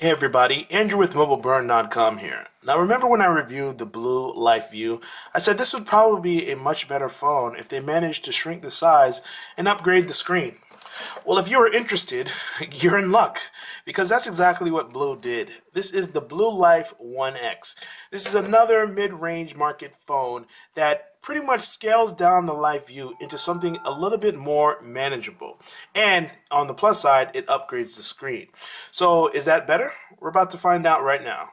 Hey everybody, Andrew with MobileBurn.com here. Now remember when I reviewed the Blue Life View, I said this would probably be a much better phone if they managed to shrink the size and upgrade the screen. Well, if you're interested, you're in luck, because that's exactly what Blue did. This is the Blue Life 1X. This is another mid-range market phone that pretty much scales down the Life View into something a little bit more manageable. And on the plus side, it upgrades the screen. So is that better? We're about to find out right now.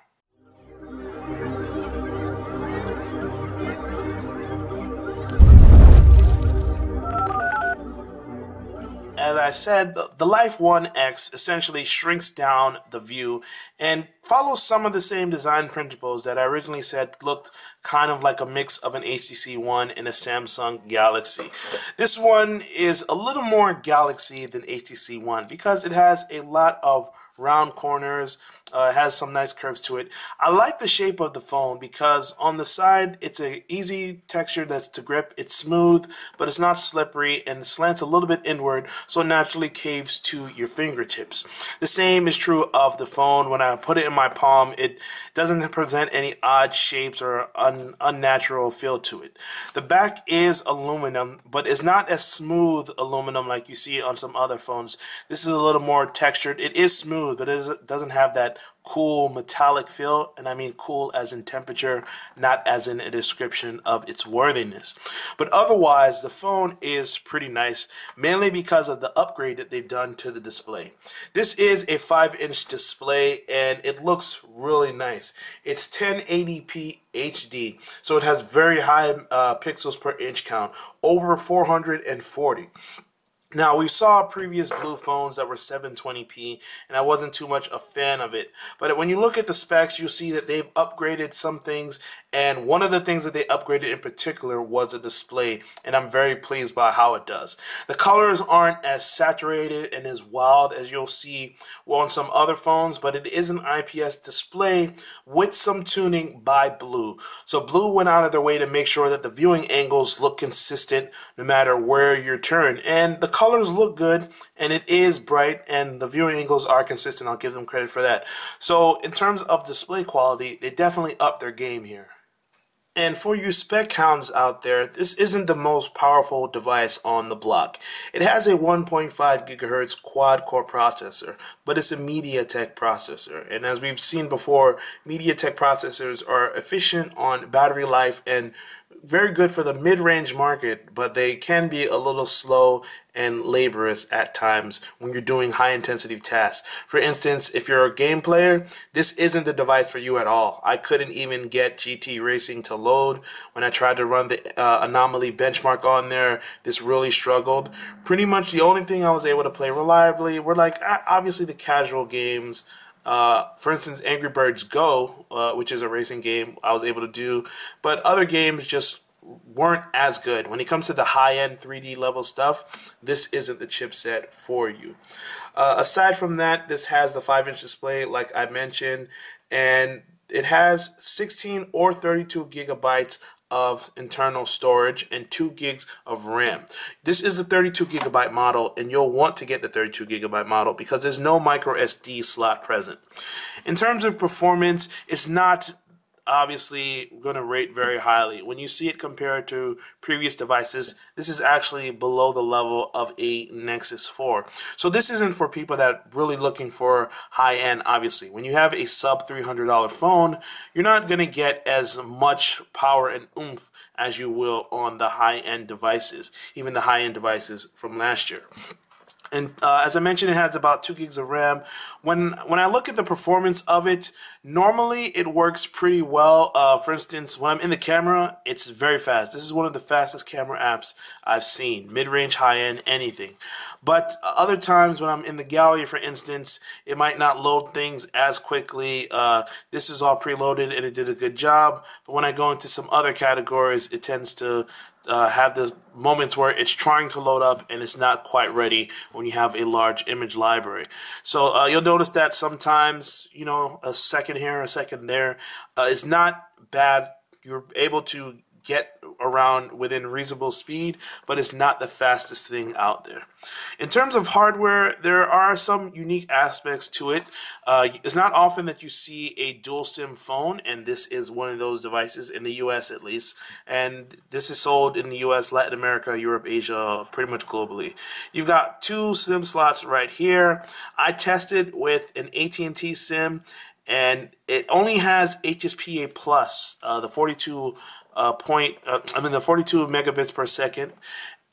As I said, the Life 1X essentially shrinks down the view and follows some of the same design principles that I originally said looked kind of like a mix of an HTC One and a Samsung Galaxy. This one is a little more Galaxy than HTC One because it has a lot of round corners. It has some nice curves to it. I like the shape of the phone because on the side it's an easy texture that's to grip. It's smooth, but it's not slippery, and slants a little bit inward, so it naturally caves to your fingertips. The same is true of the phone. When I put it in my palm, it doesn't present any odd shapes or unnatural feel to it. The back is aluminum, but it's not as smooth aluminum like you see on some other phones. This is a little more textured. It is smooth, but it doesn't have that cool metallic feel, and I mean cool as in temperature, not as in a description of its worthiness. But otherwise, the phone is pretty nice, mainly because of the upgrade that they've done to the display. This is a 5-inch display, and it looks really nice. It's 1080p HD, so it has very high pixels per inch count, over 440. Now, we saw previous Blue phones that were 720p, and I wasn't too much a fan of it. But when you look at the specs, you'll see that they've upgraded some things, and one of the things that they upgraded in particular was the display, and I'm very pleased by how it does. The colors aren't as saturated and as wild as you'll see on some other phones, but it is an IPS display with some tuning by Blue. So Blue went out of their way to make sure that the viewing angles look consistent no matter where you turn, and the colors look good, and it is bright, and the viewing angles are consistent. I'll give them credit for that. So in terms of display quality, they definitely upped their game here. And for you spec hounds out there, this isn't the most powerful device on the block. It has a 1.5 gigahertz quad-core processor, but it's a MediaTek processor. And as we've seen before, MediaTek processors are efficient on battery life and very good for the mid-range market, but they can be a little slow and laborious at times when you're doing high-intensity tasks. For instance, if you're a game player, this isn't the device for you at all. I couldn't even get GT Racing to load. When I tried to run the anomaly benchmark on there, this really struggled. Pretty much the only thing I was able to play reliably were like obviously the casual games. For instance, Angry Birds Go, which is a racing game, I was able to do, but other games just weren't as good. When it comes to the high-end 3D level stuff, this isn't the chipset for you. Aside from that, this has the 5-inch display, like I mentioned, and it has 16 or 32 gigabytes of internal storage and 2 gigs of RAM. This is the 32 gigabyte model, and you'll want to get the 32 gigabyte model because there's no micro SD slot present. In terms of performance, it's not obviously going to rate very highly. When you see it compared to previous devices, this is actually below the level of a Nexus 4. So this isn't for people that are really looking for high-end, obviously. When you have a sub $300 phone, you're not going to get as much power and oomph as you will on the high-end devices, even the high-end devices from last year. And as I mentioned, it has about 2 gigs of RAM. When I look at the performance of it, normally it works pretty well. For instance, when I'm in the camera, it's very fast. This is one of the fastest camera apps I've seen. Mid-range, high-end, anything. But other times when I'm in the gallery, for instance, it might not load things as quickly. This is all preloaded and it did a good job. But when I go into some other categories, it tends to have the moments where it's trying to load up and it's not quite ready when you have a large image library. So you'll notice that sometimes, a second here, a second there. It's not bad. You're able to get around within reasonable speed, but it's not the fastest thing out there. In terms of hardware, there are some unique aspects to it. It's not often that you see a dual SIM phone, and this is one of those devices in the US at least. And this is sold in the US, Latin America, Europe, Asia, pretty much globally. You've got 2 SIM slots right here. I tested with an AT&T SIM, and it only has HSPA plus, the 42 the 42 megabits per second,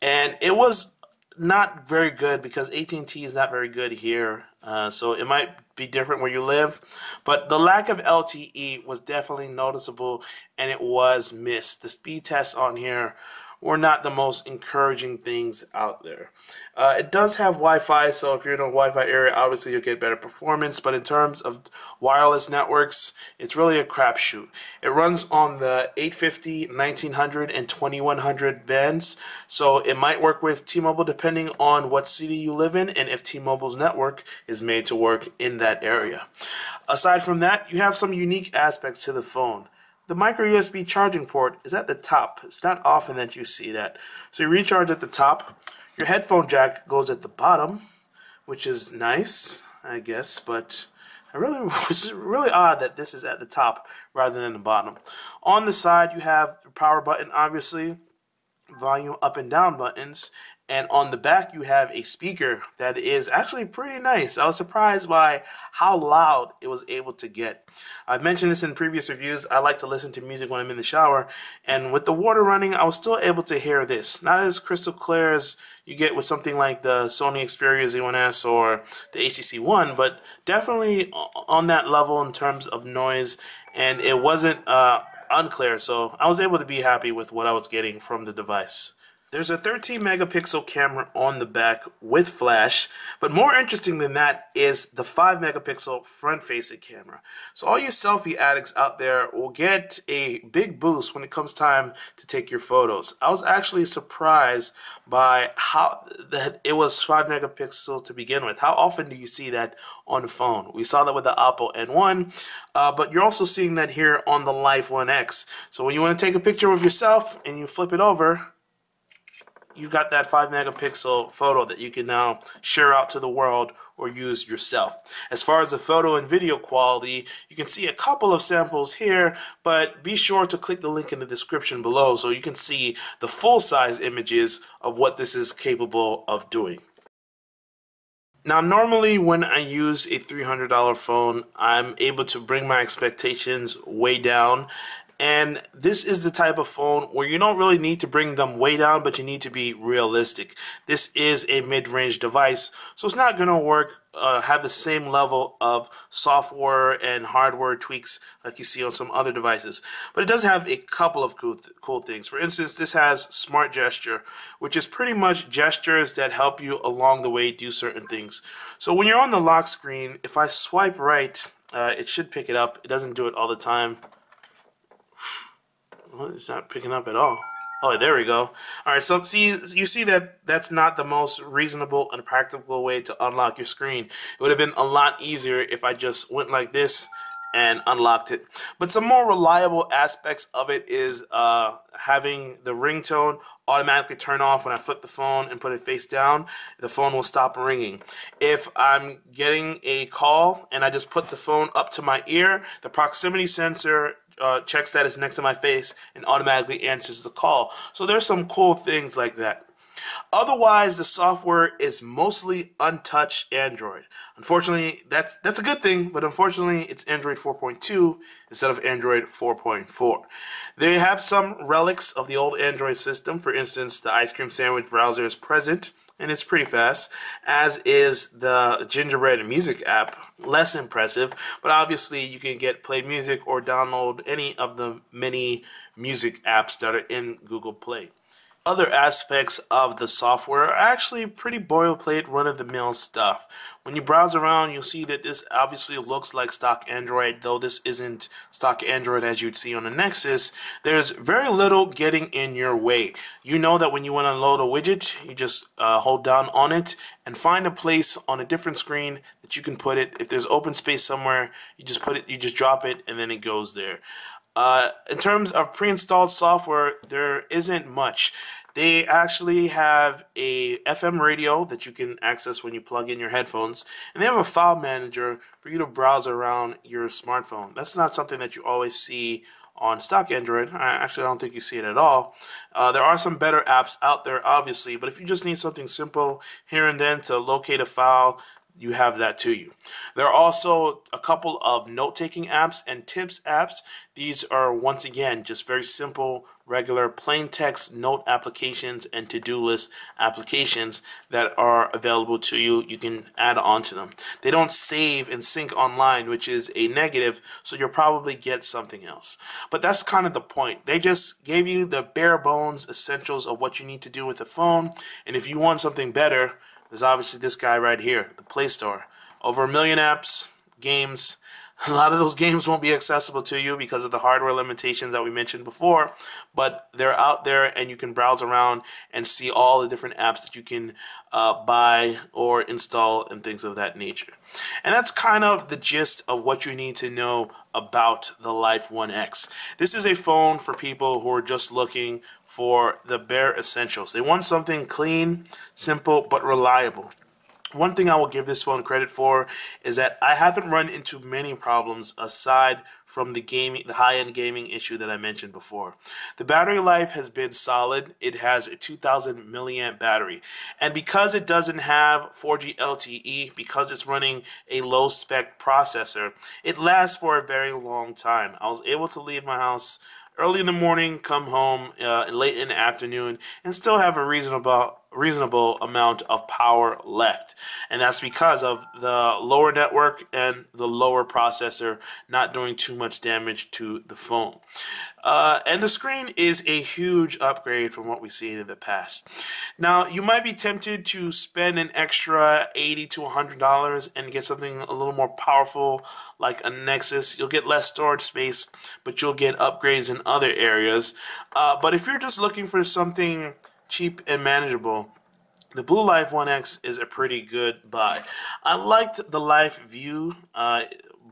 and it was not very good because AT&T is not very good here. So it might be different where you live, but the lack of LTE was definitely noticeable, and it was missed. The speed tests on here were not the most encouraging things out there. It does have Wi-Fi, so if you're in a Wi-Fi area, obviously you'll get better performance, but in terms of wireless networks, it's really a crapshoot. It runs on the 850, 1900, and 2100 bands, so it might work with T-Mobile depending on what city you live in and if T-Mobile's network is made to work in that area. Aside from that, you have some unique aspects to the phone. The micro USB charging port is at the top. It's not often that you see that. So you recharge at the top. Your headphone jack goes at the bottom, which is nice, I guess, but it's really odd that this is at the top rather than the bottom. On the side, you have the power button, obviously, volume up and down buttons, and on the back you have a speaker that is actually pretty nice. I was surprised by how loud it was able to get. I've mentioned this in previous reviews. I like to listen to music when I'm in the shower, and with the water running, I was still able to hear this. Not as crystal clear as you get with something like the Sony Xperia Z1S or the HTC One, but definitely on that level in terms of noise, and it wasn't unclear, so I was able to be happy with what I was getting from the device. There's a 13 megapixel camera on the back with flash, but more interesting than that is the 5 megapixel front-facing camera. So all you selfie addicts out there will get a big boost when it comes time to take your photos. I was actually surprised by how that it was 5 megapixel to begin with. How often do you see that on the phone? We saw that with the Oppo N1, but you're also seeing that here on the Life 1X. So when you want to take a picture of yourself and you flip it over, you've got that 5 megapixel photo that you can now share out to the world or use yourself. As far as the photo and video quality, you can see a couple of samples here, but be sure to click the link in the description below so you can see the full-size images of what this is capable of doing. Now, normally when I use a $300 phone, I'm able to bring my expectations way down. And this is the type of phone where you don't really need to bring them way down, but you need to be realistic. This is a mid-range device, so it's not going to work, have the same level of software and hardware tweaks like you see on some other devices. But it does have a couple of cool things. For instance, this has Smart Gesture, which is pretty much gestures that help you along the way do certain things. So when you're on the lock screen, if I swipe right, it should pick it up. It doesn't do it all the time. Well, it's not picking up at all. Oh, there we go. All right, so you see that that's not the most reasonable and practical way to unlock your screen. It would have been a lot easier if I just went like this and unlocked it. But some more reliable aspects of it is having the ringtone automatically turn off when I flip the phone and put it face down. The phone will stop ringing. If I'm getting a call and I just put the phone up to my ear, the proximity sensor checks that it's next to my face and automatically answers the call. So there's some cool things like that. Otherwise, the software is mostly untouched Android. Unfortunately, that's a good thing, but unfortunately, it's Android 4.2 instead of Android 4.4. They have some relics of the old Android system. For instance, the ice cream sandwich browser is present, and it's pretty fast, as is the Gingerbread Music app. Less impressive, but obviously you can play music or download any of the many music apps that are in Google Play. Other aspects of the software are actually pretty boilerplate, run-of-the-mill stuff. When you browse around, you'll see that this obviously looks like stock Android, though this isn't stock Android as you'd see on the Nexus. There's very little getting in your way. You know that when you want to load a widget, you just hold down on it and find a place on a different screen that you can put it. If there's open space somewhere, you just put it, you just drop it, and then it goes there. In terms of pre-installed software, there isn't much. They actually have a FM radio that you can access when you plug in your headphones, and they have a file manager for you to browse around your smartphone. That's not something that you always see on stock Android. I don't think you see it at all. There are some better apps out there, obviously, but if you just need something simple here and then to locate a file, you have that to you. There are also a couple of note-taking apps and tips apps. These are, once again, just very simple, regular, plain text note applications and to-do list applications that are available to you. You can add on to them. They don't save and sync online, which is a negative, so you'll probably get something else. But that's kind of the point. They just gave you the bare bones essentials of what you need to do with the phone, and if you want something better, there's obviously this guy right here, the Play Store. Over 1 million apps, games. A lot of those games won't be accessible to you because of the hardware limitations that we mentioned before, but they're out there and you can browse around and see all the different apps that you can buy or install and things of that nature. And that's kind of the gist of what you need to know about the Life 1X. This is a phone for people who are just looking for the bare essentials. They want something clean, simple, but reliable. One thing I will give this phone credit for is that I haven't run into many problems aside from the high-end gaming issue that I mentioned before. The battery life has been solid. It has a 2000 milliamp battery. And because it doesn't have 4G LTE, because it's running a low-spec processor, it lasts for a very long time. I was able to leave my house early in the morning, come home late in the afternoon, and still have a reasonable amount of power left. And that's because of the lower network and the lower processor not doing too much damage to the phone. And the screen is a huge upgrade from what we've seen in the past. Now, you might be tempted to spend an extra $80 to $100 and get something a little more powerful like a Nexus. You'll get less storage space, but you'll get upgrades in other areas. But if you're just looking for something cheap and manageable, the Blue Life 1X is a pretty good buy. I liked the Life View,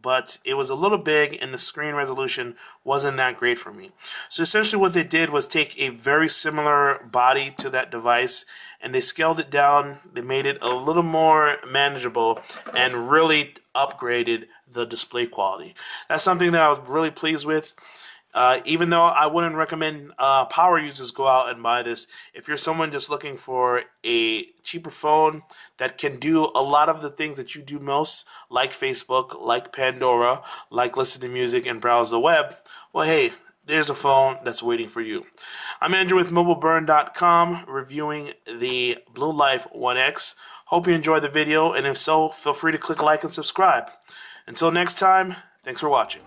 but it was a little big and the screen resolution wasn't that great for me. So essentially what they did was take a very similar body to that device and they scaled it down, they made it a little more manageable and really upgraded the display quality. That's something that I was really pleased with. Even though I wouldn't recommend power users go out and buy this, if you're someone just looking for a cheaper phone that can do a lot of the things that you do most, like Facebook, like Pandora, like listen to music and browse the web, well, hey, there's a phone that's waiting for you. I'm Andrew with MobileBurn.com reviewing the Blue Life 1X. Hope you enjoyed the video, and if so, feel free to click like and subscribe. Until next time, thanks for watching.